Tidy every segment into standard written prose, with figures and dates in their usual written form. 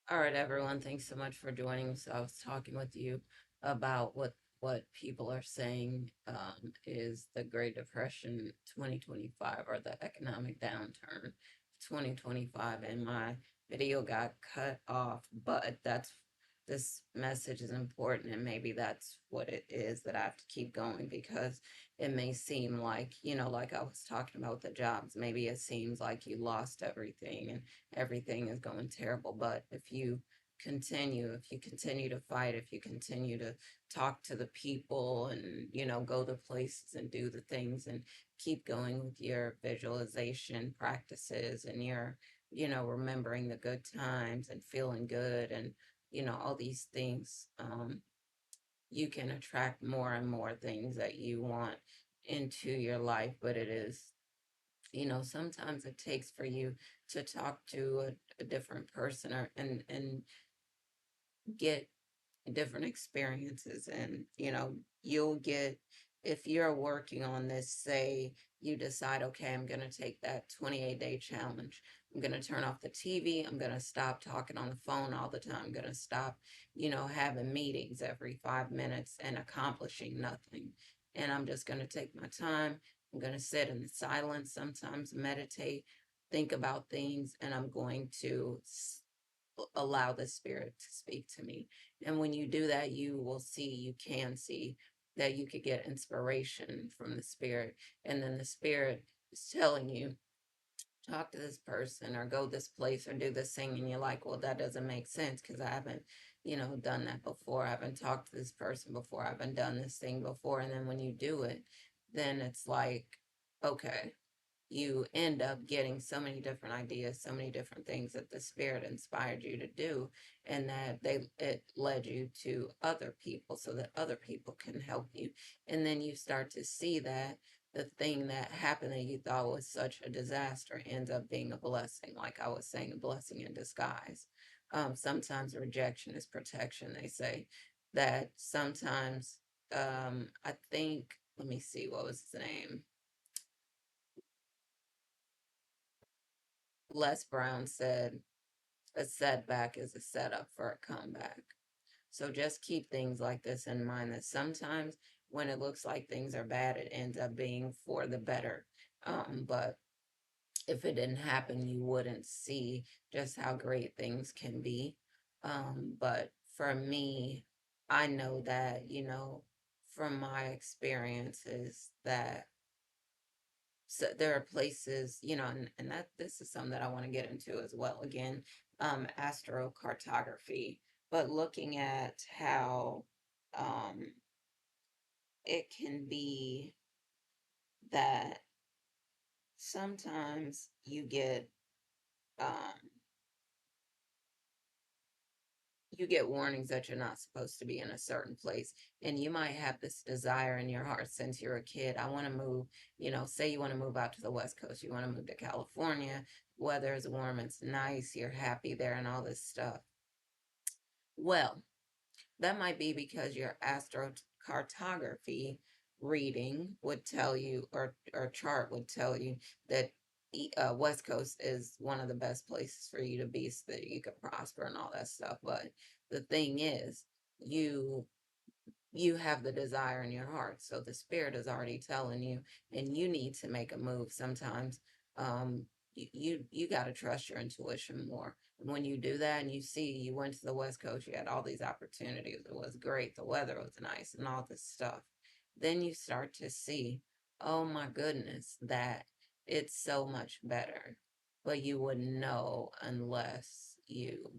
All right, everyone. Thanks so much for joining. So I was talking with you about what people are saying is the Great Depression 2025 or the economic downturn 2025, and my video got cut off. But that's this message is important, and maybe that's what it is that I have to keep going because it may seem like, like I was talking about the jobs, maybe it seems like you lost everything and everything is going terrible. But if you continue to fight, if you continue to talk to the people and, go to places and do the things and keep going with your visualization practices and your, remembering the good times and feeling good and, all these things, you can attract more and more things that you want into your life. But it is, sometimes it takes for you to talk to a different person and get different experiences. And you'll get, if you're working on this, say you decide, okay, I'm going to take that 28-day challenge, I'm going to turn off the TV, I'm going to stop talking on the phone all the time, I'm going to stop having meetings every 5 minutes and accomplishing nothing, and I'm just going to take my time, I'm going to sit in silence, sometimes meditate, think about things, and I'm going to allow the spirit to speak to me. And when you do that, you can see that you could get inspiration from the spirit. And then the spirit is telling you, talk to this person or go this place or do this thing. And you're like, well, that doesn't make sense because I haven't, done that before. I haven't talked to this person before. I haven't done this thing before. And then when you do it, then it's like, okay, you end up getting so many different ideas, so many different things that the spirit inspired you to do, and that it led you to other people so that other people can help you. And then you start to see that the thing that happened that you thought was such a disaster ends up being a blessing. Like I was saying, a blessing in disguise. Sometimes rejection is protection. They say that sometimes, I think, let me see, what was his name? Les Brown said, a setback is a setup for a comeback. So just keep things like this in mind, that sometimes when it looks like things are bad, it ends up being for the better. But if it didn't happen, you wouldn't see just how great things can be. But for me, I know that, from my experiences, that so there are places, and that this is something that I want to get into as well. Again, astrocartography, but looking at how um, it can be that sometimes um, you get warnings that you're not supposed to be in a certain place, and you might have this desire in your heart since you're a kid. I want to move, say you want to move out to the West Coast, you want to move to California, weather is warm, it's nice, you're happy there and all this stuff. Well, that might be because your astrocartography reading would tell you, or chart would tell you that West Coast is one of the best places for you to be so that you could prosper and all that stuff. But the thing is, you you have the desire in your heart, so the spirit is already telling you, and you need to make a move. Sometimes, you got to trust your intuition more. And when you do that, and you see you went to the West Coast, you had all these opportunities, it was great, the weather was nice, and all this stuff. Then you start to see, oh my goodness, that it's so much better. But you wouldn't know unless you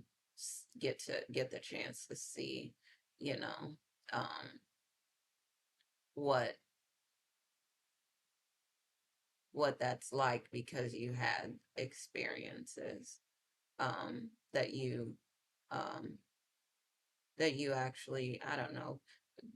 get the chance to see, you know um, what that's like, because you had experiences, um, that you um, that you actually, I don't know,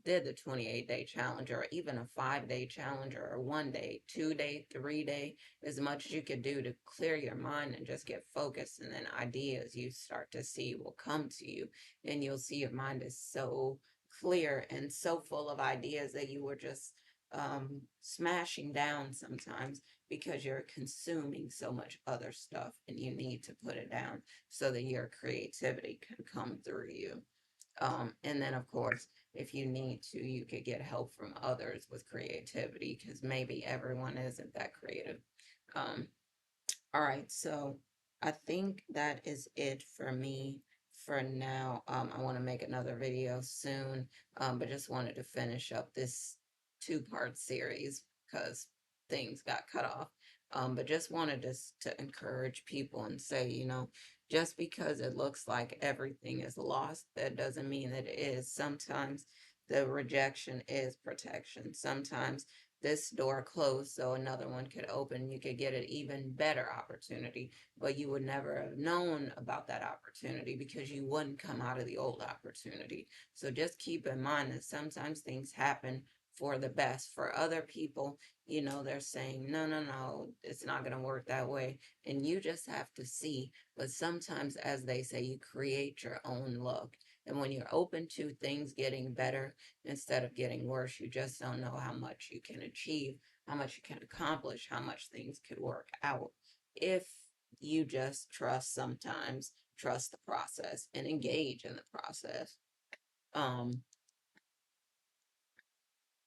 did the 28-day challenge, or even a 5-day challenge, or a 1 day, 2 day, 3 day, as much as you could do to clear your mind and just get focused. And then ideas you start to see will come to you, and you'll see your mind is so clear and so full of ideas that you were just smashing down sometimes because you're consuming so much other stuff and you need to put it down so that your creativity can come through you. And then, of course, if you need to, you could get help from others with creativity because maybe everyone isn't that creative. Um, all right, so I think that is it for me for now. I want to make another video soon, but just wanted to finish up this two-part series because things got cut off. But just wanted to encourage people and say, just because it looks like everything is lost, that doesn't mean that it is. Sometimes the rejection is protection. Sometimes this door closed so another one could open. You could get an even better opportunity, but you would never have known about that opportunity because you wouldn't come out of the old opportunity. So just keep in mind that sometimes things happen for the best. For other people, they're saying, no, no, no, it's not going to work that way. And you just have to see. But sometimes, as they say, you create your own luck. And when you're open to things getting better, instead of getting worse. You just don't know how much you can achieve, how much you can accomplish, how much things could work out. If you just sometimes trust the process and engage in the process. Um,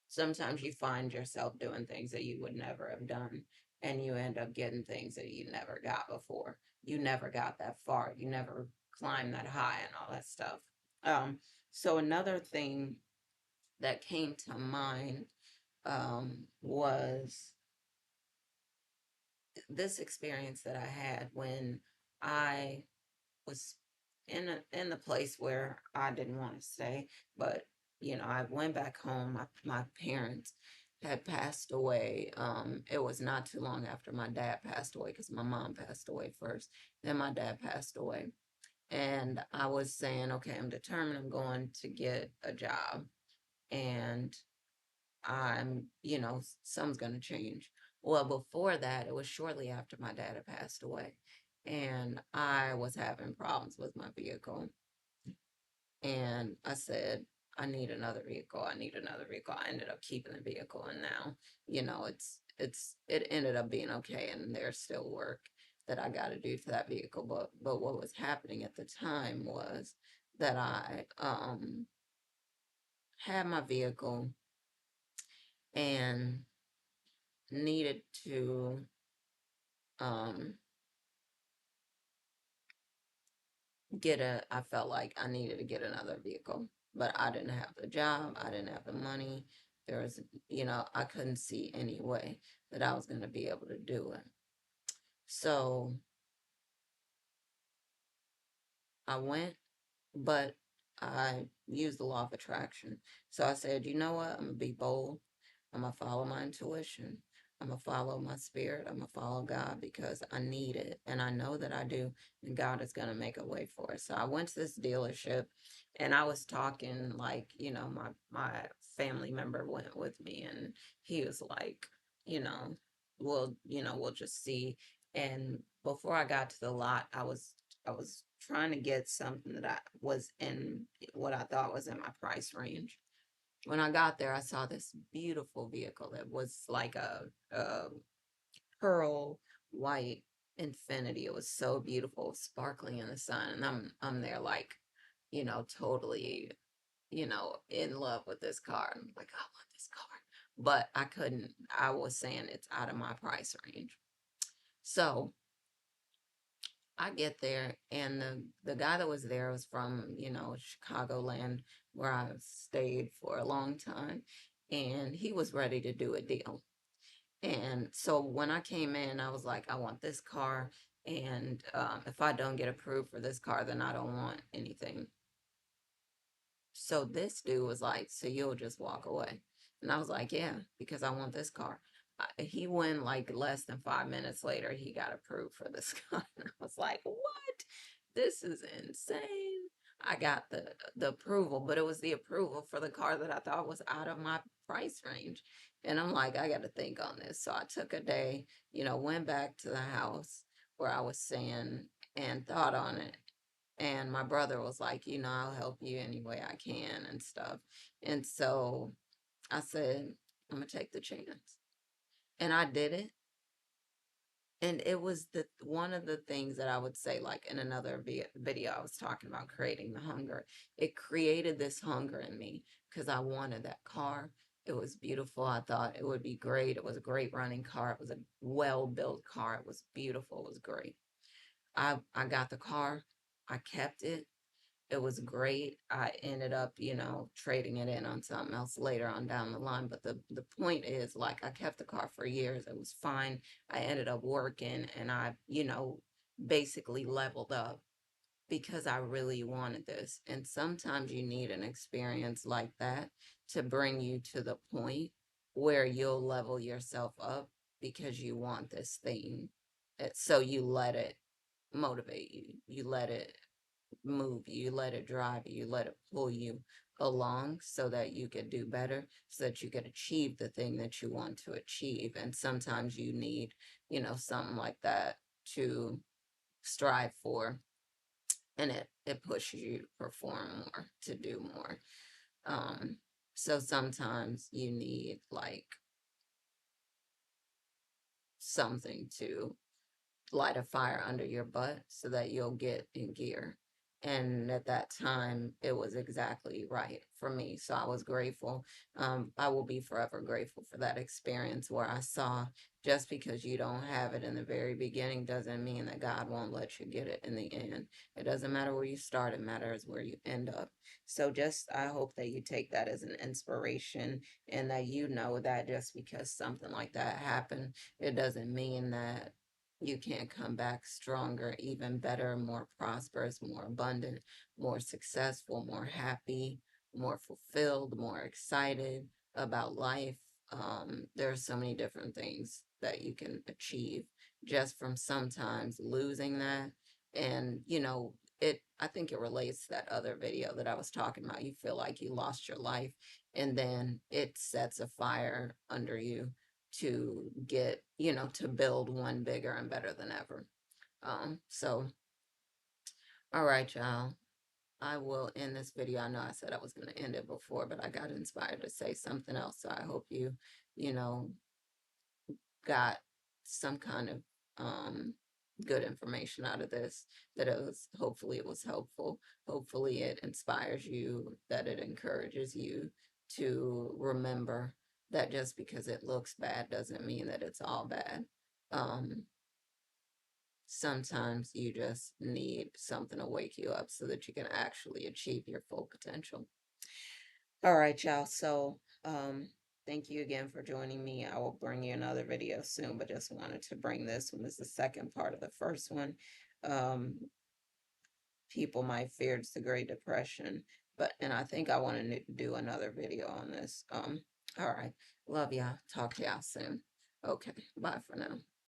Sometimes you find yourself doing things that you would never have done, and you end up getting things that you never got before. You never got that far. You never climbed that high and all that stuff. Um, so another thing that came to mind was this experience that I had when I was in the place where I didn't want to stay, but I went back home. My parents had passed away. It was not too long after my dad passed away because my mom passed away first, then my dad passed away. And I was saying, okay, I'm determined I'm going to get a job. And something's going to change. Well, before that, it was shortly after my dad had passed away, and I was having problems with my vehicle. And I said, I need another vehicle. I need another vehicle. I ended up keeping the vehicle, and now, it ended up being okay, and there's still work that I got to do to that vehicle. But what was happening at the time was that I had my vehicle and needed to um I felt like I needed to get another vehicle, but I didn't have the job, I didn't have the money. There was, I couldn't see any way that I was going to be able to do it. So I went, but I used the law of attraction. So I said, you know what? I'm going to be bold. I'm going to follow my intuition. I'm going to follow my spirit. I'm going to follow God because I need it. And I know that I do. And God is going to make a way for it. So I went to this dealership and I was talking like, my family member went with me and he was like, you know, we'll just see. And before I got to the lot, I was trying to get something that I was in what I thought was in my price range. When I got there, I saw this beautiful vehicle that was like a pearl white Infinity. It was so beautiful, sparkling in the sun, and I'm there like, totally, in love with this car. And I'm like, I want this car, but I couldn't. I was saying it's out of my price range. So I get there, and the guy that was there was from, Chicagoland, where I stayed for a long time, and he was ready to do a deal. And so when I came in, I was like, I want this car, and if I don't get approved for this car, then I don't want anything. So this dude was like, so you'll just walk away? And I was like, yeah, because I want this car. He went like less than 5 minutes later, he got approved for this car. And I was like, what? This is insane. I got the approval, but it was the approval for the car that I thought was out of my price range. And I'm like, I got to think on this. So I took a day, went back to the house where I was staying and thought on it. And my brother was like, I'll help you any way I can and stuff. And so I said, I'm going to take the chance. And I did it. And it was the one of the things that I would say, like in another video, I was talking about creating the hunger. It created this hunger in me because I wanted that car. It was beautiful. I thought it would be great. It was a great running car. It was a well-built car. It was beautiful. It was great. I got the car. I kept it. It was great. I ended up, trading it in on something else later on down the line. But the point is, like, I kept the car for years. It was fine. I ended up working and I, basically leveled up because I really wanted this. And sometimes you need an experience like that to bring you to the point where you'll level yourself up because you want this thing. So you let it motivate you. You let it move you, let it drive you, let it pull you along so that you could do better, so that you could achieve the thing that you want to achieve. And sometimes you need, something like that to strive for, and it pushes you to perform more, to do more. Um, so sometimes you need like something to light a fire under your butt so that you'll get in gear. And at that time, it was exactly right for me. So I was grateful. I will be forever grateful for that experience where I saw just because you don't have it in the very beginning doesn't mean that God won't let you get it in the end. It doesn't matter where you start, it matters where you end up. So just, I hope that you take that as an inspiration and that you know that just because something like that happened, it doesn't mean that you can come back stronger, even better, more prosperous, more abundant, more successful, more happy, more fulfilled, more excited about life. There are so many different things that you can achieve just from sometimes losing that. And, I think it relates to that other video that I was talking about. You feel like you lost your life, and then it sets a fire under you to get, to build one bigger and better than ever. So, all right, y'all. I will end this video. I know I said I was going to end it before, but I got inspired to say something else. So I hope you know, got some kind of good information out of this, that hopefully it was helpful. Hopefully it inspires you, that it encourages you to remember that just because it looks bad doesn't mean that it's all bad. Um, Sometimes you just need something to wake you up so that you can actually achieve your full potential. All right, y'all. So, thank you again for joining me. I will bring you another video soon, but just wanted to bring this one as the second part of the first one. Um, People might fear it's the Great Depression, and I think I want to do another video on this. All right. Love y'all. Talk to y'all soon. Okay. Bye for now.